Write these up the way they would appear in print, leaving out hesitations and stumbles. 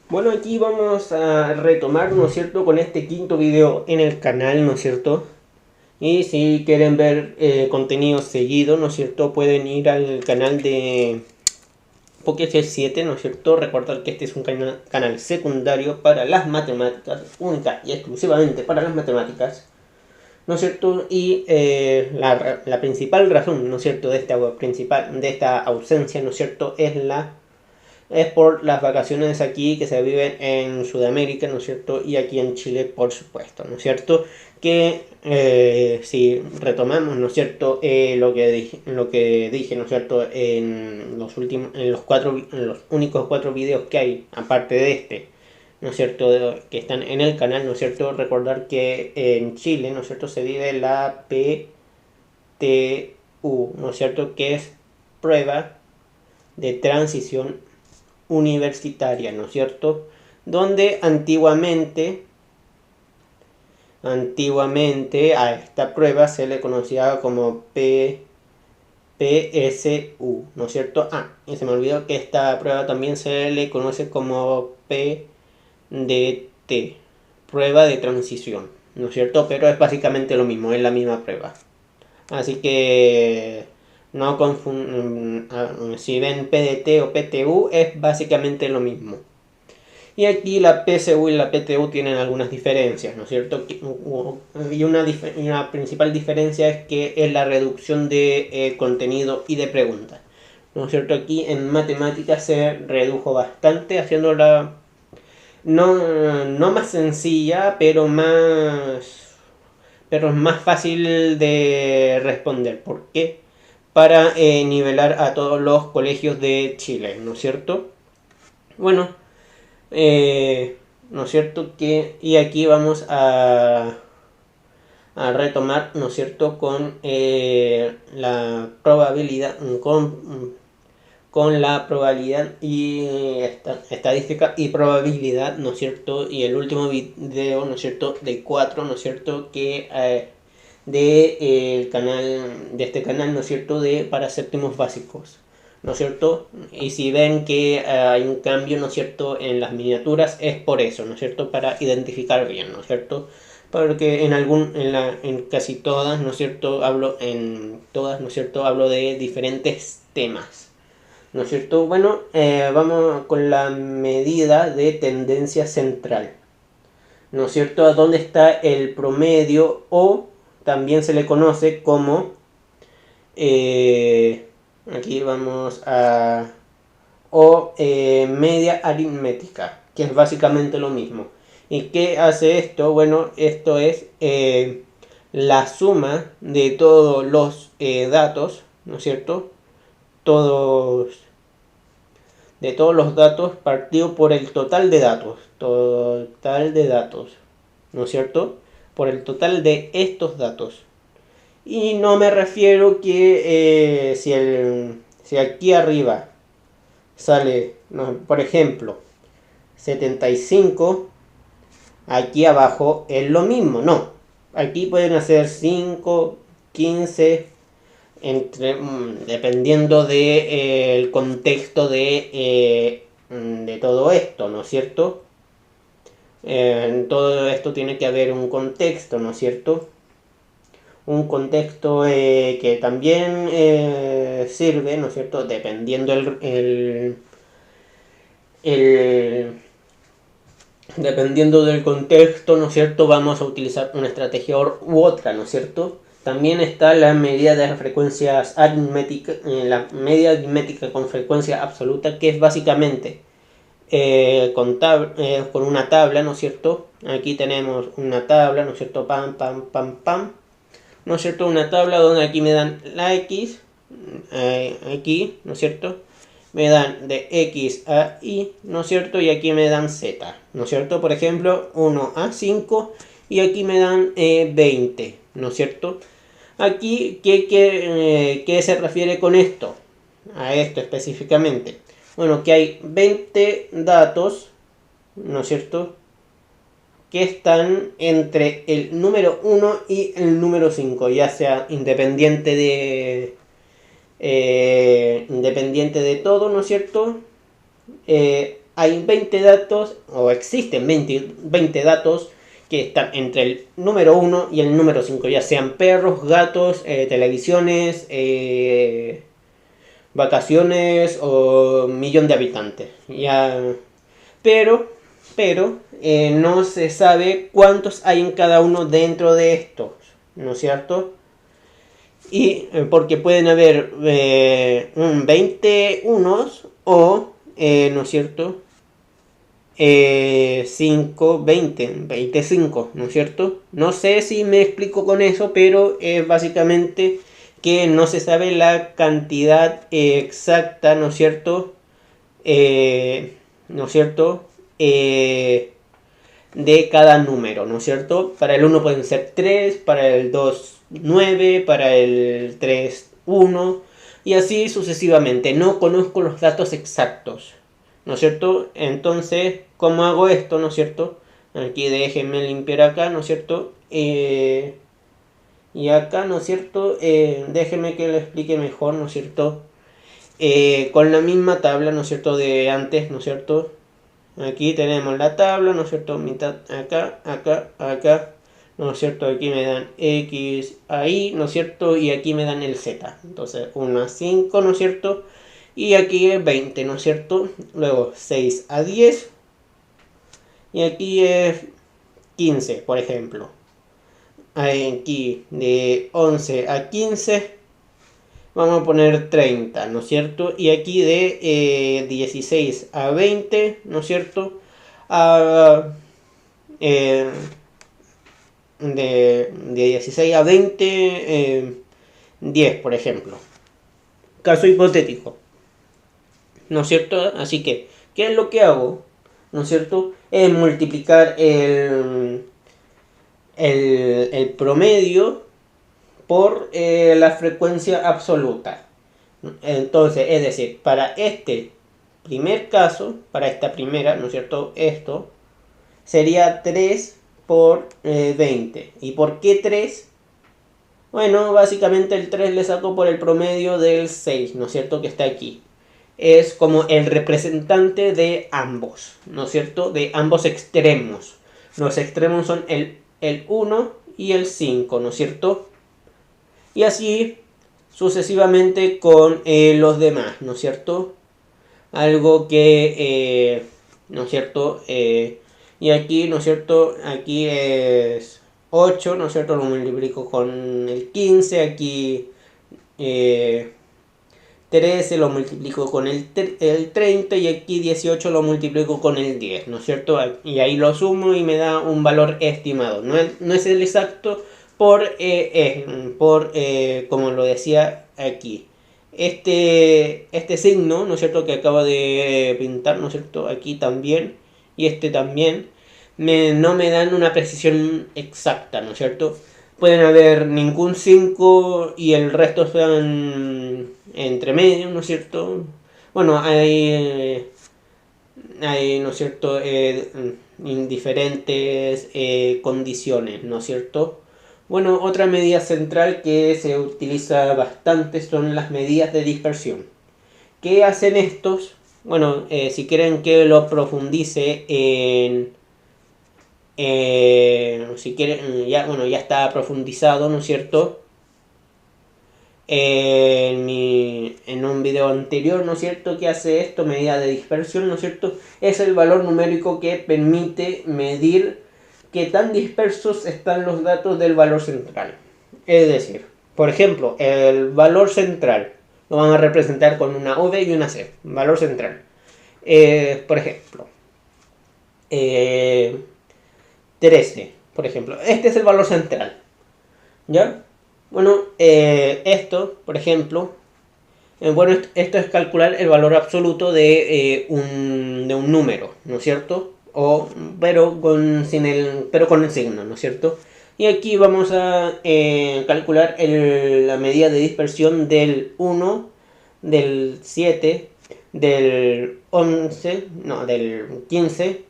Bueno, aquí vamos a retomar, ¿no es cierto?, con este quinto video en el canal, ¿no es cierto? Y si quieren ver contenido seguido, ¿no es cierto?, pueden ir al canal de Pokefest 7, ¿no es cierto? Recordar que este es un canal secundario para las matemáticas, única y exclusivamente para las matemáticas, ¿no es cierto? Y la principal razón, ¿no es cierto?, de esta ausencia, ¿no es cierto?, es por las vacaciones aquí que se viven en Sudamérica, ¿no es cierto? Y aquí en Chile, por supuesto, ¿no es cierto? Que si retomamos, ¿no es cierto? Lo que dije, ¿no es cierto? En los únicos 4 videos que hay, aparte de este, ¿no es cierto? Que están en el canal, ¿no es cierto? Recordar que en Chile, ¿no es cierto? Se vive la PTU, ¿no es cierto? Que es prueba de transición universitaria, ¿no es cierto? Donde antiguamente a esta prueba se le conocía como PSU, ¿no es cierto? Y se me olvidó que esta prueba también se le conoce como PDT, prueba de transición, ¿no es cierto? Pero es básicamente lo mismo, es la misma prueba. Así que no confunden, si ven PDT o PTU es básicamente lo mismo. Y aquí la PSU y la PTU tienen algunas diferencias, ¿no es cierto? Y una principal diferencia es que es la reducción de contenido y de preguntas, ¿no es cierto? Aquí en matemáticas se redujo bastante, haciéndola no más sencilla, pero es más fácil de responder. ¿Por qué? Para nivelar a todos los colegios de Chile, ¿no es cierto? Bueno, ¿no es cierto? Y aquí vamos a retomar, ¿no es cierto? Con la probabilidad, con la probabilidad y estadística y probabilidad, ¿no es cierto? Y el último video, ¿no es cierto? De 4, ¿no es cierto? Que de este canal, ¿no es cierto? De para séptimos básicos, ¿no es cierto? Y si ven que hay un cambio, ¿no es cierto?, en las miniaturas, es por eso, ¿no es cierto?, para identificar bien, ¿no es cierto? Porque en casi todas, ¿no es cierto?, ¿no es cierto?, hablo de diferentes temas, ¿no es cierto? Bueno, vamos con la medida de tendencia central, ¿no es cierto? A dónde está el promedio, o también se le conoce como eh, aquí vamos a media aritmética, que es básicamente lo mismo. ¿Y qué hace esto? Bueno, esto es la suma de todos los datos, ¿no es cierto? Todos de todos los datos partido por el total de datos, ¿no es cierto? Por el total de estos datos. Y no me refiero que si aquí arriba sale, no, por ejemplo, 75, aquí abajo es lo mismo, no. Aquí pueden hacer 5, 15, dependiendo del contexto de todo esto, ¿no es cierto? En todo esto tiene que haber un contexto, ¿no es cierto? Un contexto que también sirve, ¿no es cierto? Dependiendo el- dependiendo del contexto, ¿no es cierto? Vamos a utilizar una estrategia u otra, ¿no es cierto? También está la medida de las frecuencias aritméticas, la media aritmética con frecuencia absoluta, que es básicamente con una tabla, ¿no es cierto? Aquí tenemos una tabla, ¿no es cierto? Pam, pam, pam, pam. ¿No es cierto? Una tabla donde aquí me dan la X, aquí, ¿no es cierto? Me dan de X a Y, ¿no es cierto? Y aquí me dan Z, ¿no es cierto? Por ejemplo, 1 a 5 y aquí me dan 20, ¿no es cierto? Aquí, ¿qué se refiere con esto? A esto específicamente. Bueno, que hay 20 datos, ¿no es cierto?, que están entre el número 1 y el número 5, ya sea independiente de todo, ¿no es cierto? hay 20 datos, o existen 20 datos que están entre el número 1 y el número 5, ya sean perros, gatos, televisiones, vacaciones o millón de habitantes. Ya, pero, no se sabe cuántos hay en cada uno dentro de estos, ¿no es cierto? Y porque pueden haber 20 unos o, ¿no es cierto? 5, 20, 25, ¿no es cierto? No sé si me explico con eso, pero es básicamente que no se sabe la cantidad exacta, ¿no es cierto? ¿No es cierto? De cada número, ¿no es cierto? Para el 1 pueden ser 3, para el 2 9, para el 3 1 y así sucesivamente. No conozco los datos exactos, ¿no es cierto? Entonces, ¿cómo hago esto, no es cierto? Aquí déjenme limpiar acá, ¿no es cierto? Y acá, ¿no es cierto? Déjenme que lo explique mejor, ¿no es cierto? Con la misma tabla, ¿no es cierto? De antes, ¿no es cierto? Aquí tenemos la tabla, ¿no es cierto? Mitad acá, acá, acá, ¿no es cierto? Aquí me dan X ahí, ¿no es cierto? Y aquí me dan el Z. Entonces 1 a 5, ¿no es cierto? Y aquí es 20, ¿no es cierto? Luego 6 a 10. Y aquí es 15, por ejemplo. Aquí de 11 a 15 vamos a poner 30, ¿no es cierto? Y aquí de 16 a 20, ¿no es cierto? De 16 a 20, 10, por ejemplo. Caso hipotético, ¿no es cierto? Así que, ¿qué es lo que hago? ¿No es cierto? Es multiplicar el promedio por la frecuencia absoluta. Entonces, es decir, para este primer caso, para esta primera, ¿no es cierto? Esto sería 3 por 20. ¿Y por qué 3? Bueno, básicamente el 3 le saco por el promedio del 6, ¿no es cierto? Que está aquí. Es como el representante de ambos, ¿no es cierto? De ambos extremos. Los extremos son el 1 y el 5, ¿no es cierto? Y así sucesivamente con los demás, ¿no es cierto? Algo que, ¿no es cierto? Y aquí, ¿no es cierto? Aquí es 8, ¿no es cierto? Lo multiplico con el 15, aquí 13 lo multiplico con el 30 y aquí 18 lo multiplico con el 10, ¿no es cierto? Y ahí lo sumo y me da un valor estimado. No es el exacto por como lo decía aquí. Este signo, ¿no es cierto? Que acabo de pintar, ¿no es cierto? Aquí también y este también no me dan una precisión exacta, ¿no es cierto? Pueden haber ningún 5 y el resto sean entre medio, ¿no es cierto? Bueno, hay ¿no es cierto? Diferentes condiciones, ¿no es cierto? Bueno, otra medida central que se utiliza bastante son las medidas de dispersión. ¿Qué hacen estos? Bueno, si quieren que lo profundice si quieren, ya, bueno, ya está profundizado, ¿no es cierto? En un video anterior, ¿no es cierto? Que hace esto, medida de dispersión, ¿no es cierto? Es el valor numérico que permite medir qué tan dispersos están los datos del valor central. Es decir, por ejemplo, el valor central lo van a representar con una V y una C. Valor central. Por ejemplo, 13, por ejemplo. Este es el valor central. ¿Ya? Bueno, esto, por ejemplo, bueno, esto es calcular el valor absoluto de un número, ¿no es cierto? Pero con el signo, ¿no es cierto? Y aquí vamos a calcular la medida de dispersión del 1, del 7, del 11, no, del 15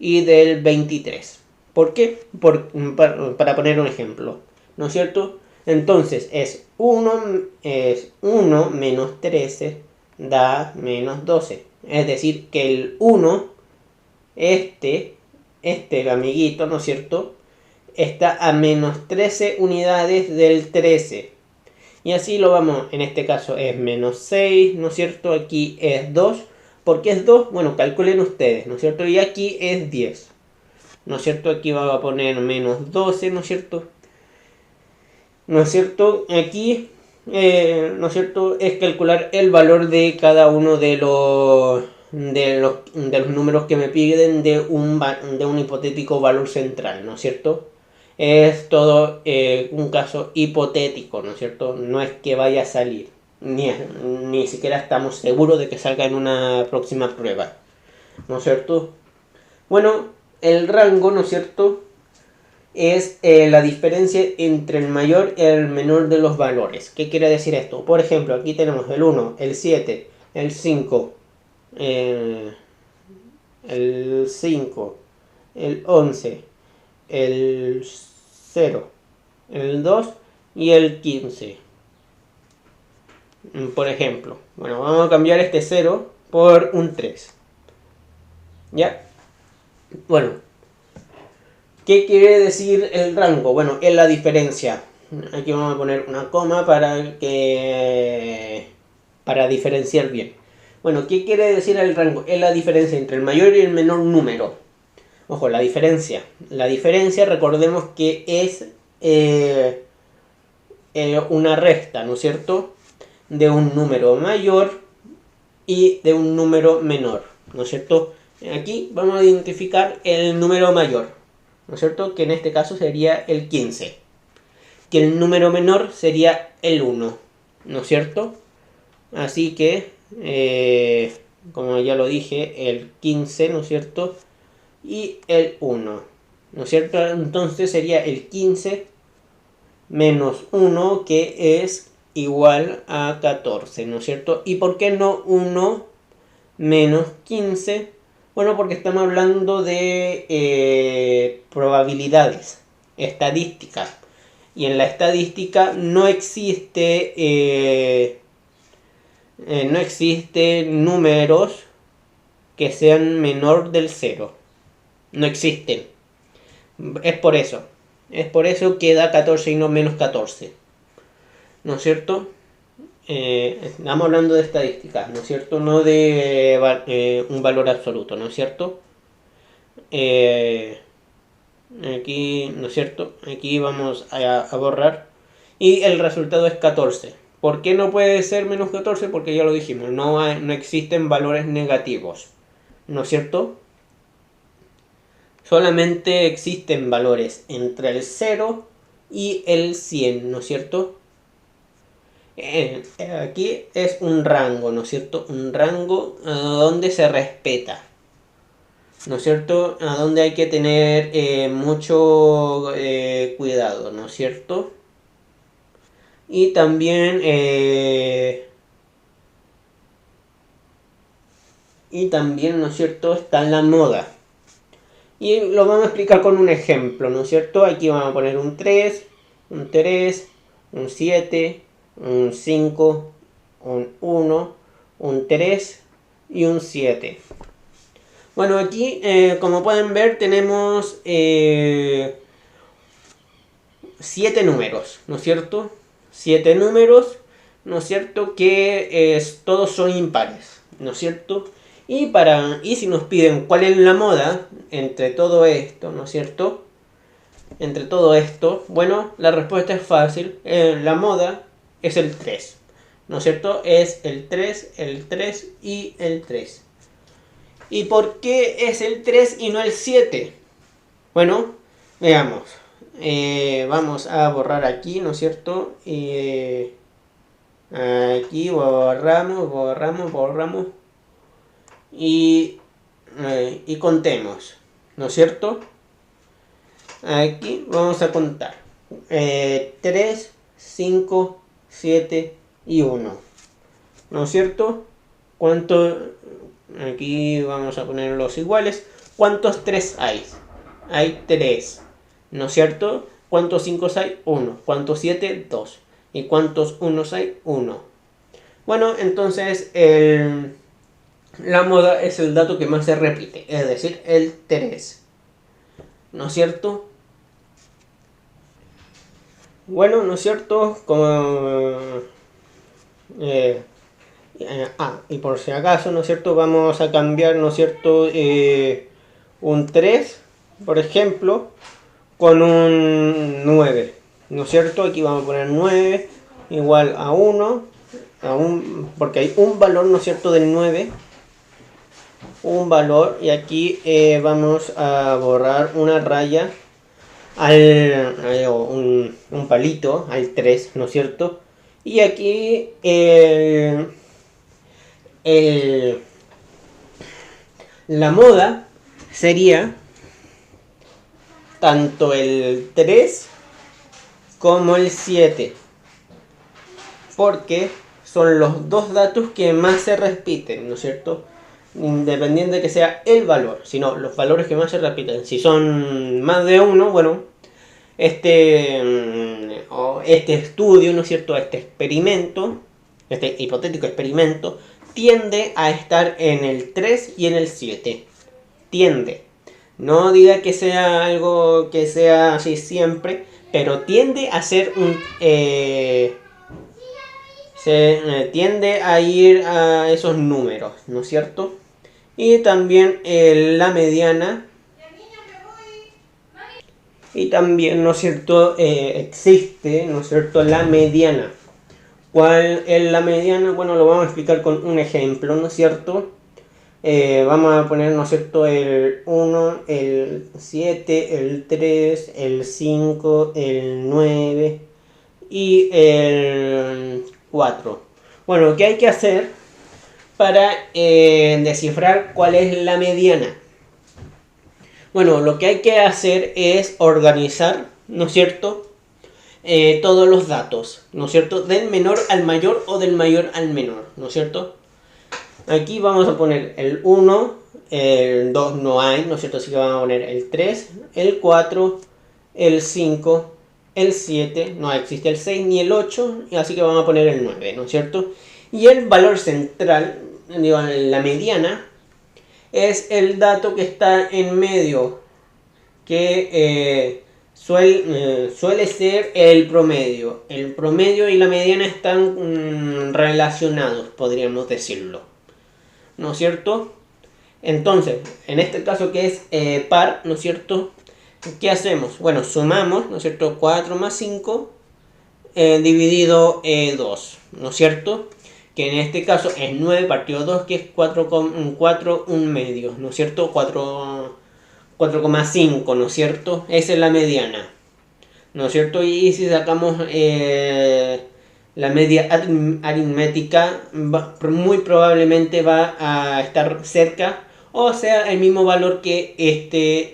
y del 23. ¿Por qué? Para poner un ejemplo, ¿no es cierto? Entonces es 1 menos 13 da menos 12. Es decir, que el 1 el amiguito, ¿no es cierto?, está a menos 13 unidades del 13. Y así lo vamos, en este caso es menos 6, ¿no es cierto? Aquí es 2. ¿Por qué es 2? Bueno, calculen ustedes, ¿no es cierto? Y aquí es 10. ¿No es cierto? Aquí vamos a poner menos 12, ¿no es cierto? ¿No es cierto? Aquí, ¿no es cierto? Es calcular el valor de cada uno de los números que me piden de un hipotético valor central, ¿no es cierto? Es todo un caso hipotético, ¿no es cierto? No es que vaya a salir, ni siquiera estamos seguros de que salga en una próxima prueba, ¿no es cierto? Bueno, el rango, ¿no es cierto?, es la diferencia entre el mayor y el menor de los valores. ¿Qué quiere decir esto? Por ejemplo, aquí tenemos el 1, el 7, el 5, el 5, el 11, el 0, el 2 y el 15. Por ejemplo, bueno, vamos a cambiar este 0 por un 3. ¿Ya? Bueno, ¿qué quiere decir el rango? Bueno, es la diferencia. Aquí vamos a poner una coma para diferenciar bien. Bueno, ¿qué quiere decir el rango? Es la diferencia entre el mayor y el menor número. Ojo, la diferencia. La diferencia, recordemos que es una resta, ¿no es cierto?, de un número mayor y de un número menor, ¿no es cierto? Aquí vamos a identificar el número mayor, ¿no es cierto?, que en este caso sería el 15. Que el número menor sería el 1, ¿no es cierto? Así que, como ya lo dije, el 15, ¿no es cierto?, y el 1, ¿no es cierto? Entonces sería el 15 menos 1, que es igual a 14, ¿no es cierto? ¿Y por qué no 1 menos 15? Bueno, porque estamos hablando de probabilidades, estadísticas. Y en la estadística no existe números que sean menor del 0. No existen. Es por eso. Es por eso que da 14 y no menos 14. ¿No es cierto? Estamos hablando de estadísticas, ¿no es cierto? No de un valor absoluto, ¿no es cierto? Aquí, ¿no es cierto? Aquí vamos a borrar. Y el resultado es 14. ¿Por qué no puede ser menos 14? Porque ya lo dijimos, no existen valores negativos, ¿no es cierto? Solamente existen valores entre el 0 y el 100, ¿no es cierto? Aquí es un rango, ¿no es cierto? Un rango donde se respeta, ¿no es cierto? A donde hay que tener mucho cuidado, ¿no es cierto? Y también ¿no es cierto?, está la moda. Y lo vamos a explicar con un ejemplo, ¿no es cierto? Aquí vamos a poner un 3, un 3, un 7, un 5, un 1, un 3 y un 7. Bueno, aquí, como pueden ver, tenemos 7 números, ¿no es cierto? 7 números, ¿no es cierto?, que todos son impares, ¿no es cierto? Y si nos piden cuál es la moda entre todo esto, ¿no es cierto? Entre todo esto, bueno, la respuesta es fácil. La moda es el 3, ¿no es cierto? Es el 3, el 3 y el 3. ¿Y por qué es el 3 y no el 7? Bueno, veamos. Vamos a borrar aquí, ¿no es cierto? Aquí borramos. Y contemos, ¿no es cierto? Aquí vamos a contar 3, 5, 7 y 1, ¿no es cierto? Aquí vamos a poner los iguales. ¿Cuántos 3 hay? Hay 3, ¿no es cierto? ¿Cuántos 5 hay? 1. ¿Cuántos 7? 2. ¿Y cuántos 1 hay? 1. Bueno, entonces la moda es el dato que más se repite, es decir, el 3. ¿No es cierto? Bueno, ¿no es cierto? Como... y por si acaso, ¿no es cierto? Vamos a cambiar, ¿no es cierto? Un 3, por ejemplo, con un 9, ¿no es cierto? Aquí vamos a poner 9 igual a 1, porque hay un valor, ¿no es cierto?, del 9, un valor, y aquí vamos a borrar una raya un palito al 3, ¿no es cierto? Y aquí la moda sería tanto el 3 como el 7, porque son los dos datos que más se repiten, ¿no es cierto? Independiente de que sea el valor, sino los valores que más se repiten. Si son más de uno, bueno, este estudio, ¿no es cierto?, este experimento, este hipotético experimento, tiende a estar en el 3 y en el 7. Tiende. No diga que sea algo que sea así siempre, pero tiende a ser un... tiende a ir a esos números, ¿no es cierto? Y también la mediana. Y también, ¿no es cierto?, existe, ¿no es cierto?, la mediana. ¿Cuál es la mediana? Bueno, lo vamos a explicar con un ejemplo, ¿no es cierto? Vamos a poner, ¿no es cierto?, el 1, el 7, el 3, el 5, el 9 y el 4. Bueno, ¿qué hay que hacer para descifrar cuál es la mediana? Bueno, lo que hay que hacer es organizar, ¿no es cierto?, todos los datos, ¿no es cierto?, del menor al mayor o del mayor al menor, ¿no es cierto? Aquí vamos a poner el 1, el 2 no hay, ¿no es cierto? Así que vamos a poner el 3, el 4, el 5, el 7, no existe el 6 ni el 8, así que vamos a poner el 9, ¿no es cierto? Y el valor central, digo, la mediana, es el dato que está en medio, que suele ser el promedio. El promedio y la mediana están relacionados, podríamos decirlo, ¿no es cierto? Entonces, en este caso que es par, ¿no es cierto?, ¿qué hacemos? Bueno, sumamos, ¿no es cierto?, 4 más 5 dividido 2, ¿no es cierto?, que en este caso es 9 partido 2, que es 4 un medio, ¿no es cierto? 4,5, ¿no es cierto? Esa es la mediana, ¿no es cierto? Y si sacamos la media aritmética, muy probablemente va a estar cerca, o sea, el mismo valor que este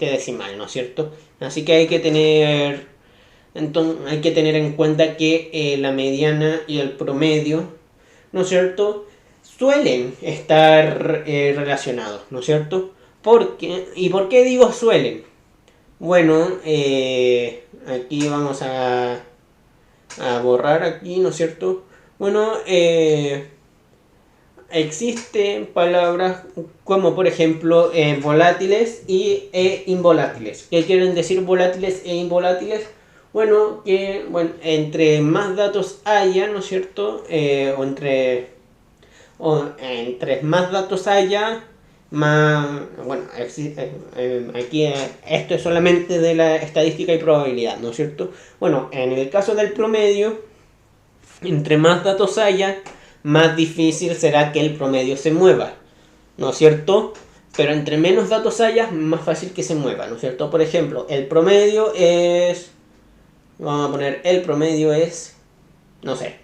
decimal, ¿no es cierto? Así que hay que tener en cuenta que la mediana y el promedio, ¿no es cierto?, suelen estar relacionados, ¿no es cierto? ¿Y por qué digo suelen? Bueno, aquí vamos a borrar aquí, ¿no es cierto? Bueno, existen palabras como por ejemplo volátiles e involátiles. ¿Qué quieren decir volátiles e involátiles? Bueno, que entre más datos haya, ¿no es cierto? Entre más datos haya, más... Bueno, aquí esto es solamente de la estadística y probabilidad, ¿no es cierto? Bueno, en el caso del promedio, entre más datos haya, más difícil será que el promedio se mueva, ¿no es cierto? Pero entre menos datos haya, más fácil que se mueva, ¿no es cierto? Por ejemplo, el promedio es... Vamos a poner, el promedio es... No sé.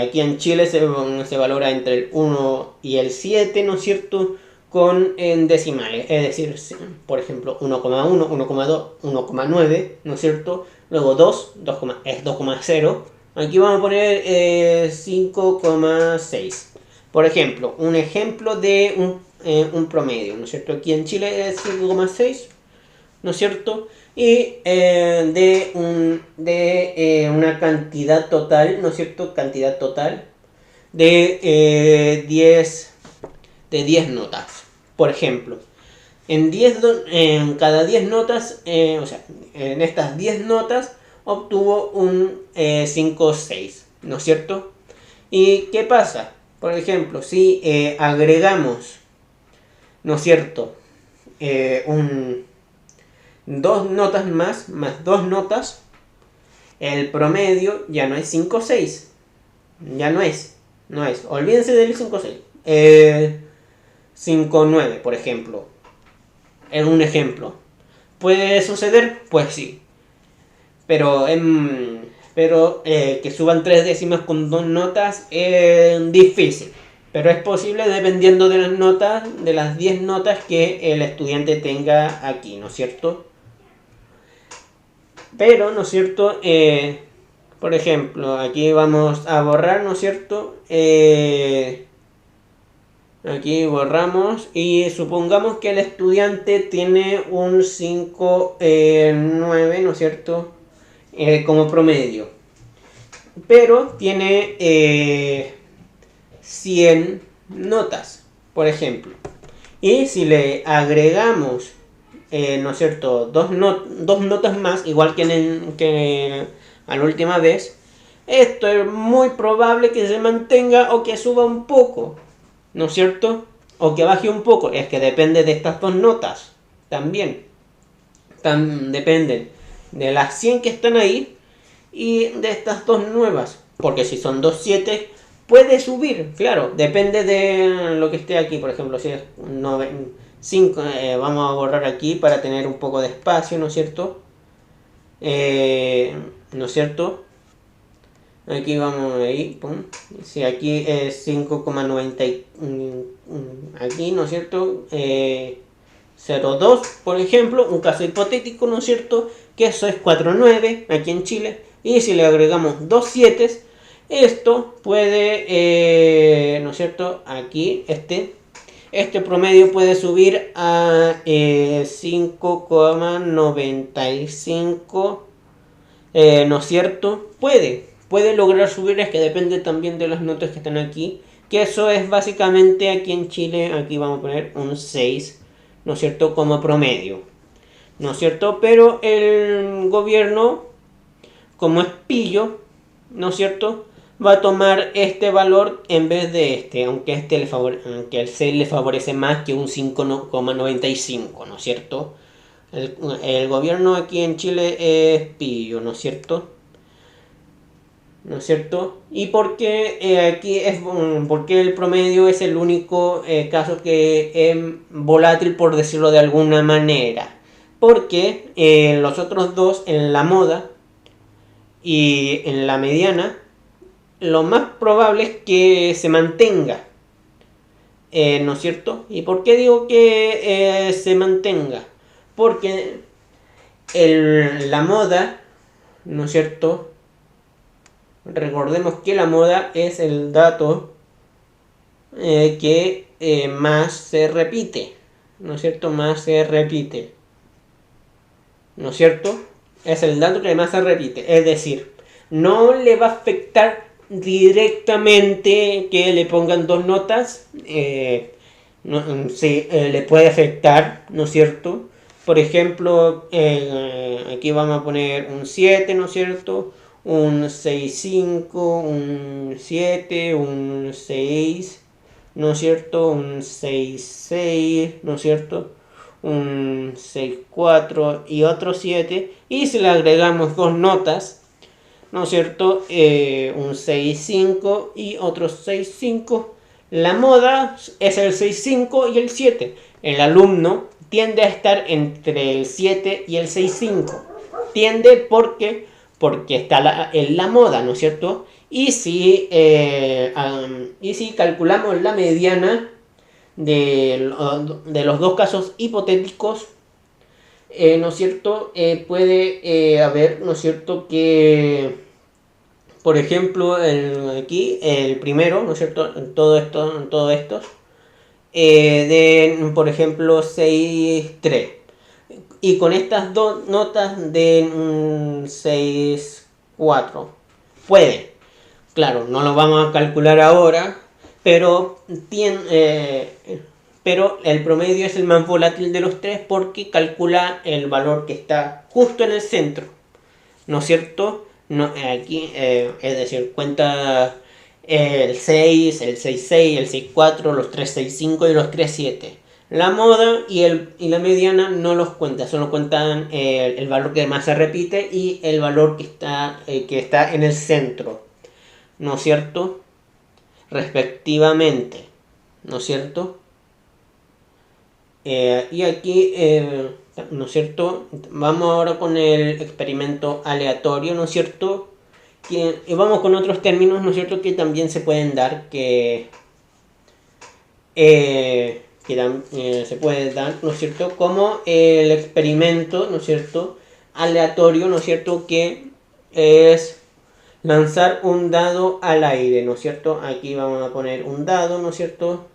Aquí en Chile se valora entre el 1 y el 7, ¿no es cierto?, con decimales. Es decir, por ejemplo, 1,1, 1,2, 1,9, ¿no es cierto? Luego 2 es 2,0. Aquí vamos a poner 5,6. Por ejemplo, un ejemplo de un promedio, ¿no es cierto? Aquí en Chile es 5,6, ¿no es cierto? Y de una cantidad total, ¿no es cierto? Cantidad total de 10 notas. Por ejemplo, en cada 10 notas, o sea, en estas 10 notas obtuvo un 5-6, ¿no es cierto? ¿Y qué pasa? Por ejemplo, si agregamos, ¿no es cierto? Dos notas más 2 notas, el promedio ya no es 5-6. Ya no es. Olvídense del 5-6. 5-9, por ejemplo. Es un ejemplo. ¿Puede suceder? Pues sí. Pero que suban 3 décimas con 2 notas es difícil. Pero es posible dependiendo de las notas, de las 10 notas que el estudiante tenga aquí, ¿no es cierto? Pero, ¿no es cierto? Por ejemplo, aquí vamos a borrar, ¿no es cierto? Aquí borramos y supongamos que el estudiante tiene un 5-9, ¿no es cierto? Como promedio. Pero tiene 100 notas, por ejemplo. Y si le agregamos, ¿no es cierto?, dos notas más, igual que a la última vez, esto es muy probable que se mantenga o que suba un poco, ¿no es cierto? O que baje un poco. Es que depende de estas dos notas también. Dependen de las 100 que están ahí y de estas dos nuevas. Porque si son 2-7, puede subir, claro. Depende de lo que esté aquí. Por ejemplo, si es 5, vamos a borrar aquí para tener un poco de espacio, ¿no es cierto? ¿No es cierto? Aquí vamos ahí, pum. Si aquí es 5,90 aquí, ¿no es cierto? 0,2, por ejemplo, un caso hipotético, ¿no es cierto? Que eso es 4,9 aquí en Chile. Y si le agregamos 2 7, esto puede, ¿no es cierto? Aquí, este promedio puede subir a 5,95, ¿no es cierto? Puede lograr subir, es que depende también de las notas que están aquí. Que eso es básicamente aquí en Chile, aquí vamos a poner un 6, ¿no es cierto? Como promedio, ¿no es cierto? Pero el gobierno, como es pillo, ¿no es cierto?, va a tomar este valor en vez de aunque aunque el 6 le favorece más que un 5,95, ¿no es cierto? El gobierno aquí en Chile es pillo, ¿no es cierto? ¿No es cierto? ¿Y por qué aquí porque el promedio es el único caso que es volátil, por decirlo de alguna manera? Porque los otros dos, en la moda y en la mediana, lo más probable es que se mantenga, ¿no es cierto? ¿Y por qué digo que se mantenga? Porque la moda, ¿no es cierto? Recordemos que la moda es el dato que más se repite, ¿no es cierto? Más se repite, ¿no es cierto? Es el dato que más se repite. Es decir, no le va a afectar directamente que le pongan 2 notas. Sí, le puede afectar, ¿no es cierto? Por ejemplo, aquí vamos a poner un 7, ¿no es cierto? Un 6,5, un 7, un 6, ¿no es cierto? Un 6,6, ¿no es cierto? Un 6,4 y otro 7. Y si le agregamos 2 notas, ¿no es cierto? Un 6,5 y otro 6,5. La moda es el 6,5 y el 7. El alumno tiende a estar entre el 7 y el 6,5. Tiende porque está en la moda, ¿no es cierto? Y si calculamos la mediana de los dos casos hipotéticos, ¿no es cierto? Puede haber, ¿no es cierto?, que, por ejemplo, aquí, el primero, ¿no es cierto?, en todo esto, de, por ejemplo, 6,3. Y con estas dos notas de 6,4, Claro, no lo vamos a calcular ahora, pero, pero el promedio es el más volátil de los tres porque calcula el valor que está justo en el centro, ¿no es cierto? No, aquí, es decir, cuenta el 6, el 6,6, el 6,4, los 3,6,5 y los 3,7. La moda y la mediana no los cuenta, solo cuentan el valor que más se repite y el valor que está en el centro, ¿no es cierto? Respectivamente, ¿no es cierto? Y aquí, ¿no es cierto? Vamos ahora con el experimento aleatorio, ¿no es cierto? Y vamos con otros términos, ¿no es cierto? Que también se pueden dar, se puede dar, ¿no es cierto? Como el experimento, ¿no es cierto? Aleatorio, ¿no es cierto? Que es lanzar un dado al aire, ¿no es cierto? Aquí vamos a poner un dado, ¿no es cierto?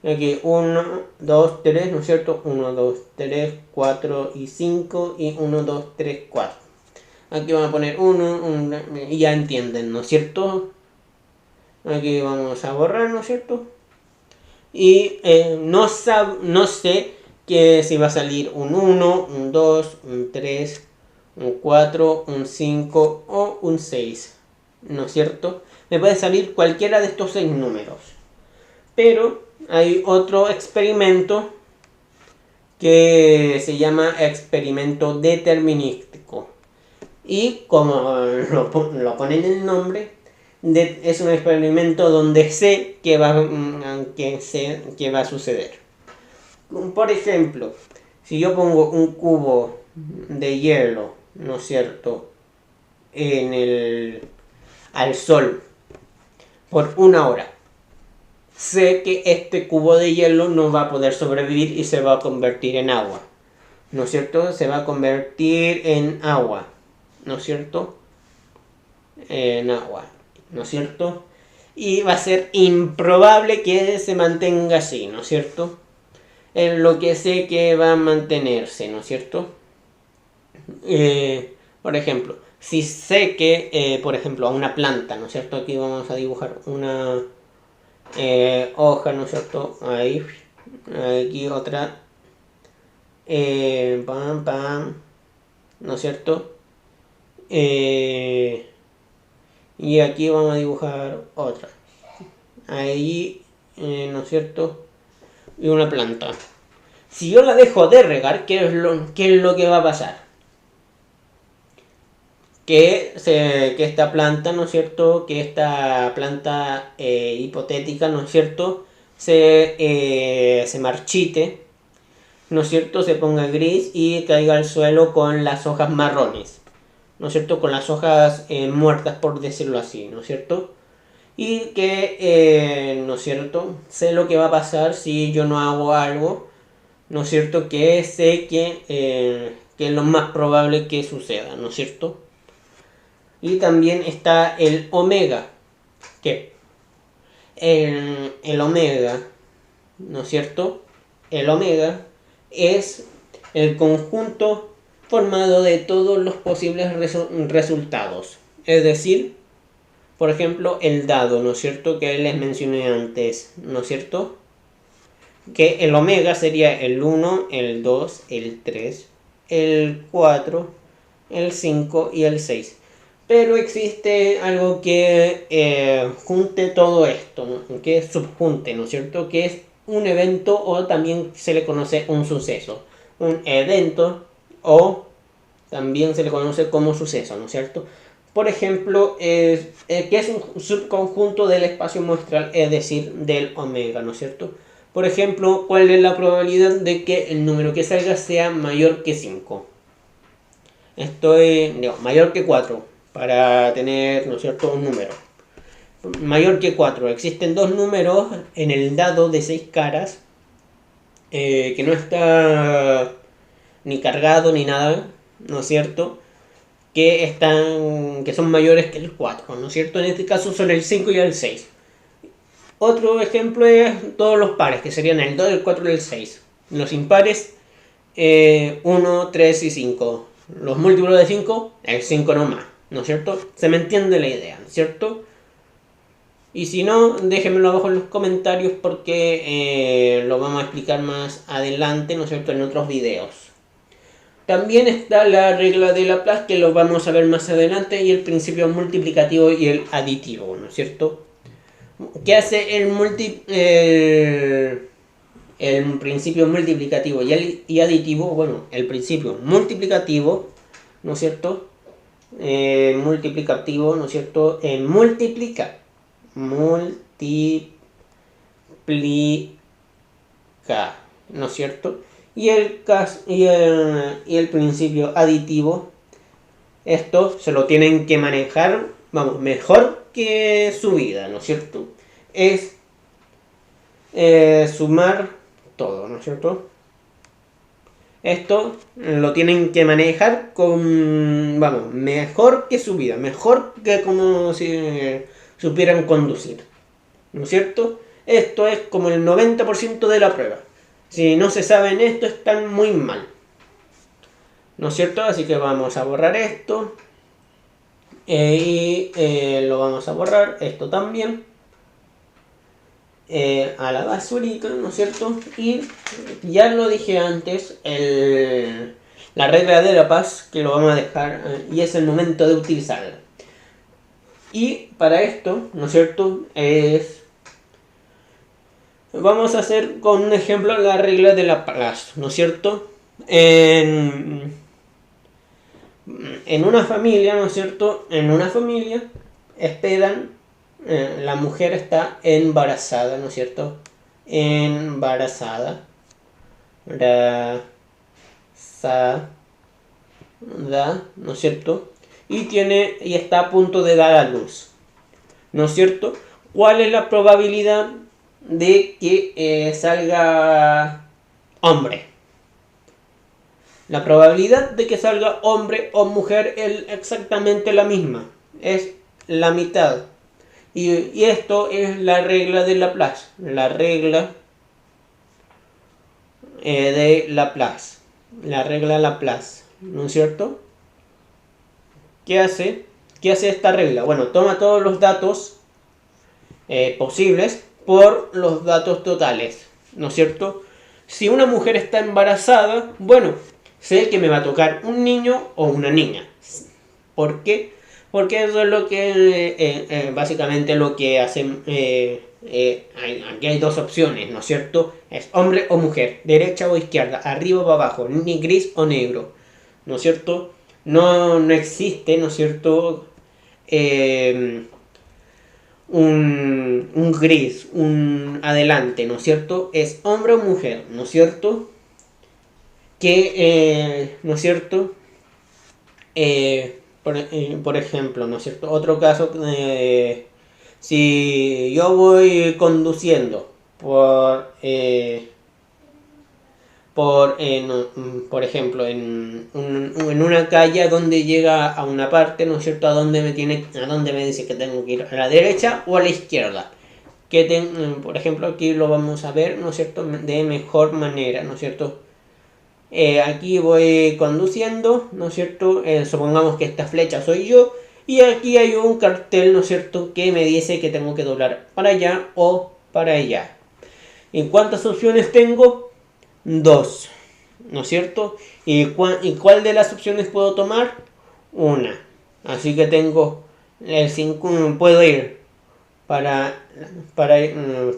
Aquí 1, 2, 3, ¿no es cierto? 1, 2, 3, 4 y 5 y 1, 2, 3, 4. Aquí vamos a poner 1, y ya entienden, ¿no es cierto? Aquí vamos a borrar, ¿no es cierto? Y no sé que si va a salir un 1, un 2, un 3, un 4, un 5 o un 6, ¿no es cierto? Me puede salir cualquiera de estos 6 números. Pero hay otro experimento que se llama experimento determinístico. Y como lo pone en el nombre, es un experimento donde sé que va a suceder. Por ejemplo, si yo pongo un cubo de hielo, ¿no es cierto?, al sol por 1 hora, sé que este cubo de hielo no va a poder sobrevivir y se va a convertir en agua, ¿no es cierto? Se va a convertir en agua, ¿no es cierto? En agua, ¿no es cierto? Y va a ser improbable que se mantenga así, ¿no es cierto? En lo que sé que va a mantenerse, ¿no es cierto? Por ejemplo, si sé que, por ejemplo, a una planta, ¿no es cierto? Aquí vamos a dibujar una hoja, ¿no es cierto? Ahí, aquí otra, pam, pam, ¿no es cierto? Y aquí vamos a dibujar otra. Ahí, ¿no es cierto? Y una planta. Si yo la dejo de regar, ¿qué es lo que va a pasar? Que esta planta, ¿no es cierto? Que esta planta hipotética, ¿no es cierto? Se marchite, ¿no es cierto? Se ponga gris y caiga al suelo con las hojas marrones, ¿no es cierto? Con las hojas muertas, por decirlo así, ¿no es cierto? Y que, ¿no es cierto? Sé lo que va a pasar si yo no hago algo, ¿no es cierto? Que sé que es lo más probable que suceda, ¿no es cierto? Y también está el omega, que el omega, ¿no es cierto? El omega es el conjunto formado de todos los posibles resultados. Es decir, por ejemplo, el dado, ¿no es cierto? Que les mencioné antes, ¿no es cierto? Que el omega sería el 1, el 2, el 3, el 4, el 5 y el 6. Pero existe algo que junte todo esto, ¿no? Que subjunte, ¿no es cierto? Que es un evento o también se le conoce un suceso. Un evento o también se le conoce como suceso, ¿no es cierto? Por ejemplo, que es un subconjunto del espacio muestral, es decir, del omega, ¿no es cierto? Por ejemplo, ¿cuál es la probabilidad de que el número que salga sea mayor que 5? Mayor que 4, para tener, ¿no es cierto?, un número. Mayor que 4. Existen dos números en el dado de 6 caras que no está ni cargado ni nada, ¿no es cierto?, que son mayores que el 4, ¿no es cierto? En este caso son el 5 y el 6. Otro ejemplo es todos los pares, que serían el 2, el 4 y el 6. Los impares, 1, 3 y 5. Los múltiplos de 5, el 5 nomás, ¿no es cierto? Se me entiende la idea, ¿no es cierto? Y si no, déjenmelo abajo en los comentarios porque lo vamos a explicar más adelante, ¿no es cierto?, en otros videos. También está la regla de Laplace, que lo vamos a ver más adelante, y el principio multiplicativo y el aditivo, ¿no es cierto? ¿Qué hace el principio multiplicativo y aditivo? Bueno, el principio multiplicativo, ¿no es cierto? Multiplicativo, ¿no es cierto? Multiplica, ¿no es cierto? Y el principio aditivo, esto se lo tienen que manejar, vamos, mejor que su vida, ¿no es cierto? Es sumar todo, ¿no es cierto? Esto lo tienen que manejar con, vamos, mejor que su vida, mejor que como si supieran conducir, ¿no es cierto? Esto es como el 90% de la prueba. Si no se saben esto, están muy mal, ¿no es cierto? Así que vamos a borrar esto. Y lo vamos a borrar, esto también. A la basurita, ¿no es cierto? Y ya lo dije antes, la regla de la paz, que lo vamos a dejar, y es el momento de utilizarla. Y para esto, ¿no es cierto?, vamos a hacer con un ejemplo la regla de la paz, ¿no es cierto? En una familia, ¿no es cierto? En una familia esperan, la mujer está embarazada, ¿no es cierto? Embarazada. ¿No es cierto? Y está a punto de dar a luz, ¿no es cierto? ¿Cuál es la probabilidad de que salga hombre? La probabilidad de que salga hombre o mujer es exactamente la misma, es la mitad. Y esto es la regla de Laplace, la regla de Laplace, la regla Laplace, ¿no es cierto? ¿Qué hace esta regla? Bueno, toma todos los datos posibles por los datos totales, ¿no es cierto? Si una mujer está embarazada, bueno, sé que me va a tocar un niño o una niña. ¿Por qué? Porque eso es lo que básicamente lo que hacen. Aquí hay dos opciones, ¿no es cierto? Es hombre o mujer, derecha o izquierda, arriba o abajo, ni gris o negro, ¿no es cierto? No existe, ¿no es cierto?, un gris, un adelante, ¿no es cierto? Es hombre o mujer, ¿no es cierto? ¿No es cierto? Por ejemplo, ¿no es cierto? Otro caso, si yo voy conduciendo por ejemplo, en una calle donde llega a una parte, ¿no es cierto?, a donde me dice que tengo que ir a la derecha o a la izquierda. Por ejemplo, aquí lo vamos a ver, ¿no es cierto?, de mejor manera, ¿no es cierto? Aquí voy conduciendo, ¿no es cierto? Supongamos que esta flecha soy yo. Y aquí hay un cartel, ¿no es cierto?, que me dice que tengo que doblar para allá o para allá. ¿Y cuántas opciones tengo? Dos, ¿no es cierto? ¿Y cuál de las opciones puedo tomar? Una. Así que tengo puedo ir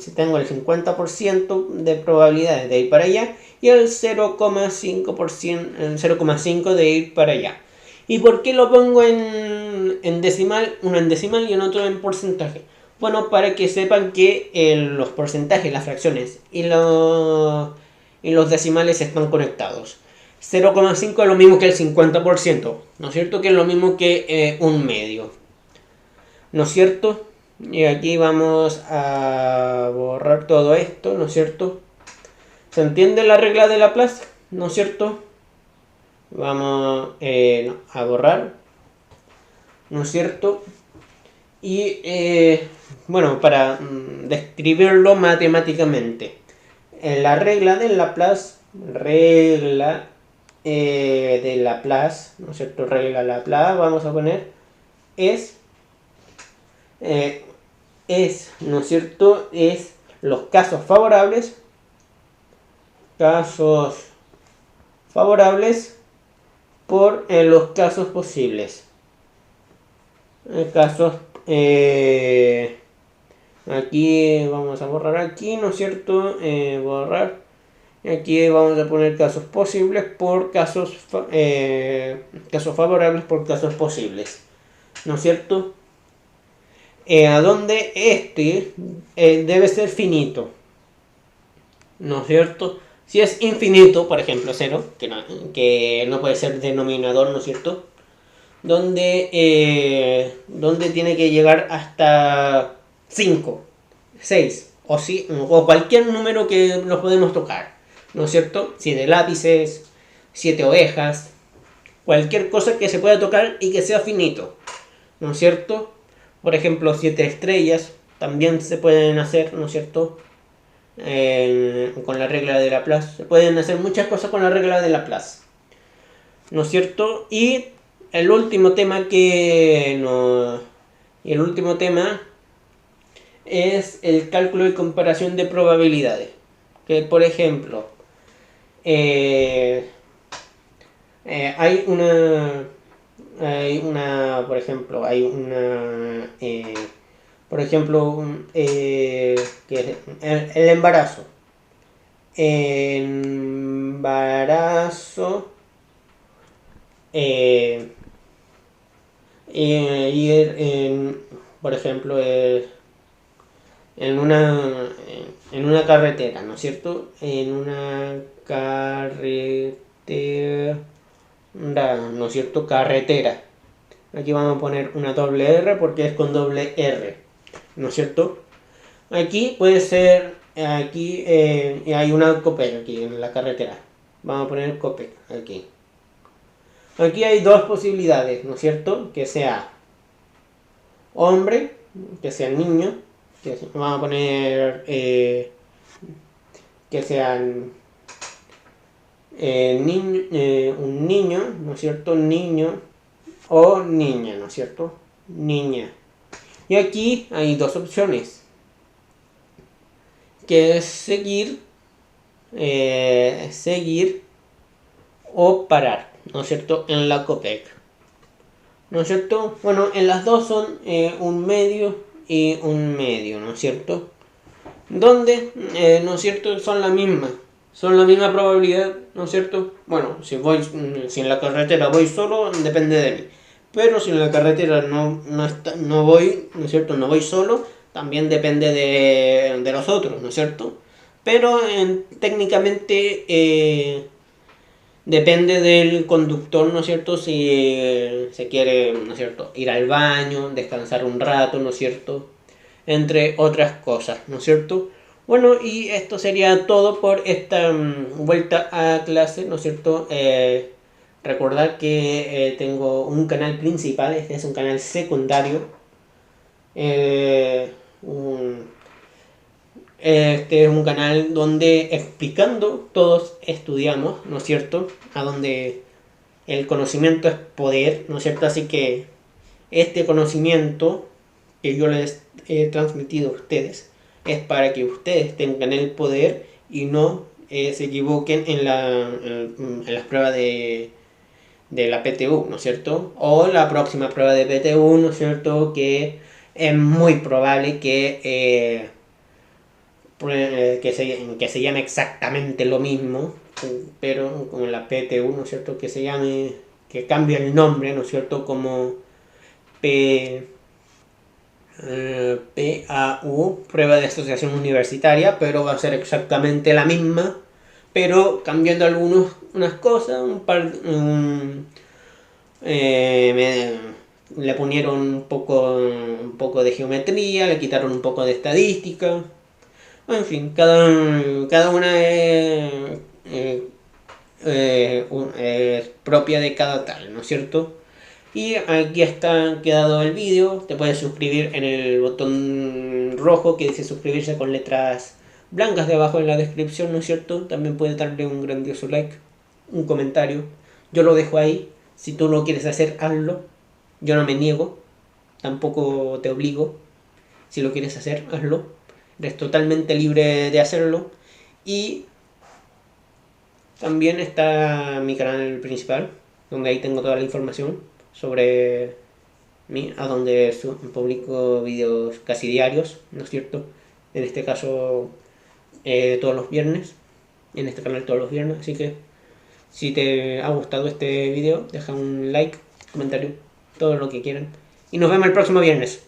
si tengo el 50% de probabilidades de ir para allá y el 0,5% de ir para allá. ¿Y por qué lo pongo en decimal? Uno en decimal y en otro en porcentaje. Bueno, para que sepan que los porcentajes, las fracciones y los decimales están conectados. 0,5 es lo mismo que el 50%, ¿no es cierto? Que es lo mismo que un medio, ¿no es cierto? Y aquí vamos a borrar todo esto, ¿no es cierto? ¿Se entiende la regla de Laplace? ¿No es cierto? Vamos a borrar, ¿no es cierto? Y bueno, para describirlo matemáticamente, la regla de Laplace, ¿no es cierto? Regla Laplace, vamos a poner, es es, ¿no es cierto?, es los casos favorables por los casos posibles. Casos, aquí vamos a borrar aquí, ¿no es cierto? Borrar. Aquí vamos a poner casos posibles por casos favorables por casos posibles, ¿no es cierto? A donde debe ser finito, ¿no es cierto? Si es infinito, por ejemplo, 0, que no puede ser denominador, ¿no es cierto? Donde tiene que llegar hasta 5, 6 o cualquier número que lo podemos tocar, ¿no es cierto? 7 lápices, 7 ovejas, cualquier cosa que se pueda tocar y que sea finito, ¿no es cierto? Por ejemplo, 7 estrellas también se pueden hacer, ¿no es cierto? Con la regla de Laplace. Se pueden hacer muchas cosas con la regla de Laplace, ¿no es cierto? Y el último tema es el cálculo y comparación de probabilidades. Que por ejemplo, que es el embarazo. Por ejemplo, en una carretera, ¿no es cierto? En una carretera, ¿no es cierto? Carretera. Aquí vamos a poner una doble R porque es con doble R, ¿no es cierto? Aquí puede ser, aquí hay una Copec aquí en la carretera. Vamos a poner Copec aquí. Aquí hay dos posibilidades, ¿no es cierto? Que sea hombre, que sea niño, vamos a poner que sean un niño, ¿no es cierto? Niño o niña, ¿no es cierto? Niña. Y aquí hay dos opciones, que es seguir o parar, ¿no es cierto? En la Copec, ¿no es cierto? Bueno, en las dos son un medio y un medio, ¿no es cierto? Donde, ¿no es cierto? Son la misma probabilidad, ¿no es cierto? Bueno, si en la carretera voy solo, depende de mí. Pero si en la carretera no voy, ¿no es cierto? No voy solo, también depende de los otros, ¿no es cierto? Pero técnicamente depende del conductor, ¿no es cierto? Si se quiere, ¿no es cierto?, ir al baño, descansar un rato, ¿no es cierto? Entre otras cosas, ¿no es cierto? Bueno, y esto sería todo por esta vuelta a clase, ¿no es cierto? Recordar que tengo un canal principal, este es un canal secundario. Este es un canal donde explicando todos estudiamos, ¿no es cierto? A donde el conocimiento es poder, ¿no es cierto? Así que este conocimiento que yo les he transmitido a ustedes es para que ustedes tengan el poder y no se equivoquen en las pruebas de la PTU, ¿no es cierto? O la próxima prueba de PTU, ¿no es cierto? Que es muy probable que se llame exactamente lo mismo, pero como la PTU, ¿no es cierto? Que cambie el nombre, ¿no es cierto? Como PAU, prueba de asociación universitaria, pero va a ser exactamente la misma, pero cambiando unas cosas, le ponieron un poco de geometría, le quitaron un poco de estadística. En fin, cada una es propia de cada tal, ¿no es cierto? Y aquí está quedado el vídeo. Te puedes suscribir en el botón rojo que dice suscribirse con letras blancas de abajo en la descripción, ¿no es cierto? También puedes darle un grandioso like, un comentario. Yo lo dejo ahí. Si tú lo quieres hacer, hazlo. Yo no me niego. Tampoco te obligo. Si lo quieres hacer, hazlo. Eres totalmente libre de hacerlo. Y también está mi canal principal, donde ahí tengo toda la información sobre mí, a donde publico vídeos casi diarios, ¿no es cierto? En este caso, todos los viernes. En este canal todos los viernes. Así que si te ha gustado este vídeo, deja un like, comentario, todo lo que quieran. Y nos vemos el próximo viernes.